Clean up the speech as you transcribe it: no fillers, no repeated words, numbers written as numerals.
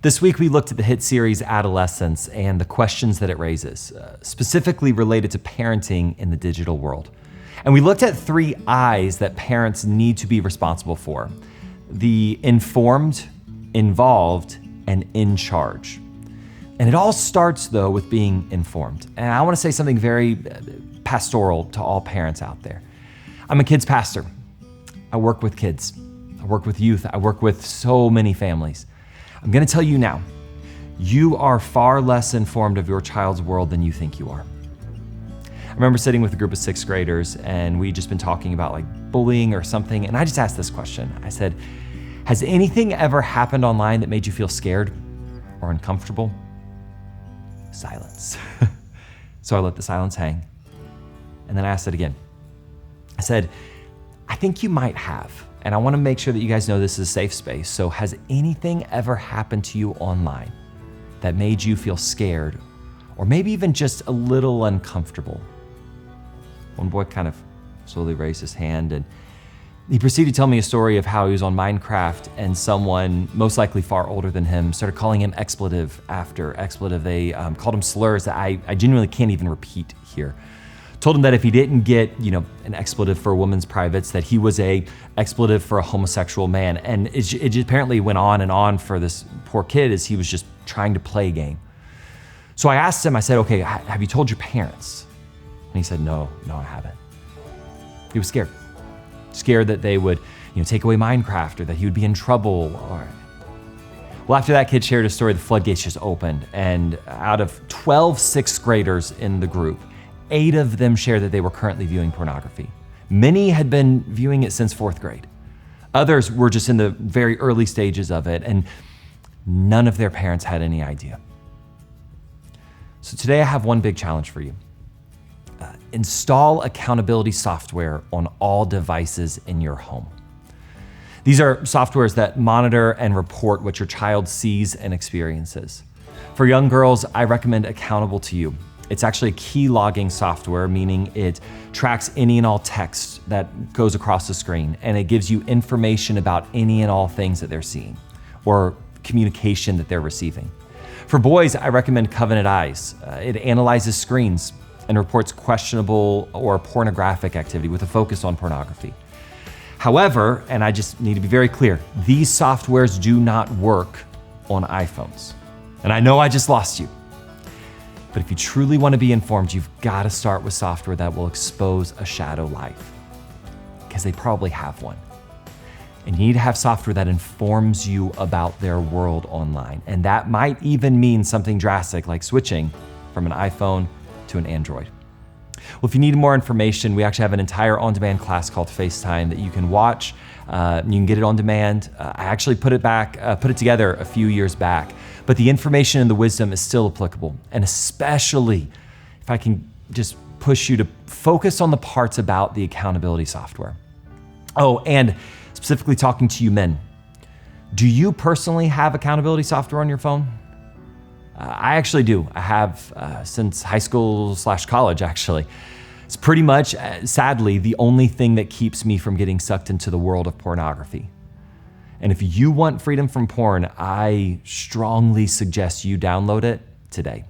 This week, we looked at the hit series Adolescence and the questions that it raises, specifically related to parenting in the digital world. And we looked at 3 I's that parents need to be responsible for: the informed, involved, and in charge. And it all starts, though, with being informed. And I want to say something very pastoral to all parents out there. I'm a kids pastor. I work with kids. I work with youth. I work with so many families. I'm going to tell you now, you are far less informed of your child's world than you think you are. I remember sitting with a group of 6th graders, and we'd just been talking about like bullying or something, and I just asked this question. I said, has anything ever happened online that made you feel scared or uncomfortable? Silence. So I let the silence hang, and then I asked it again. I said, I think you might have. And I want to make sure that you guys know this is a safe space. So has anything ever happened to you online that made you feel scared or maybe even just a little uncomfortable? One boy kind of slowly raised his hand, and he proceeded to tell me a story of how he was on Minecraft and someone, most likely far older than him, started calling him expletive after expletive. They called him slurs that I genuinely can't even repeat here. Told him that if he didn't get, an expletive for a woman's privates, that he was a expletive for a homosexual man. And it apparently went on and on for this poor kid as he was just trying to play a game. So I asked him, I said, okay, have you told your parents? And he said, no, I haven't. He was scared. Scared that they would, take away Minecraft or that he would be in trouble. Well, after that kid shared his story, the floodgates just opened. And out of 12 6th graders in the group, 8 of them shared that they were currently viewing pornography. Many had been viewing it since 4th grade. Others were just in the very early stages of it, and none of their parents had any idea. So today I have one big challenge for you. Install accountability software on all devices in your home. These are softwares that monitor and report what your child sees and experiences. For young girls, I recommend Accountable to You. It's actually a key logging software, meaning it tracks any and all text that goes across the screen, and it gives you information about any and all things that they're seeing or communication that they're receiving. For boys, I recommend Covenant Eyes. It analyzes screens and reports questionable or pornographic activity with a focus on pornography. However, and I just need to be very clear, these softwares do not work on iPhones. And I know I just lost you. But if you truly want to be informed, you've got to start with software that will expose a shadow life, because they probably have one. And you need to have software that informs you about their world online. And that might even mean something drastic like switching from an iPhone to an Android. Well, if you need more information, we actually have an entire on-demand class called FaceTime that you can watch. You can get it on demand. I actually put it together a few years back, but the information and the wisdom is still applicable. And especially if I can just push you to focus on the parts about the accountability software. Oh, and specifically talking to you men, do you personally have accountability software on your phone? I actually do. I have since high school/college, actually. It's pretty much, sadly, the only thing that keeps me from getting sucked into the world of pornography. And if you want freedom from porn, I strongly suggest you download it today.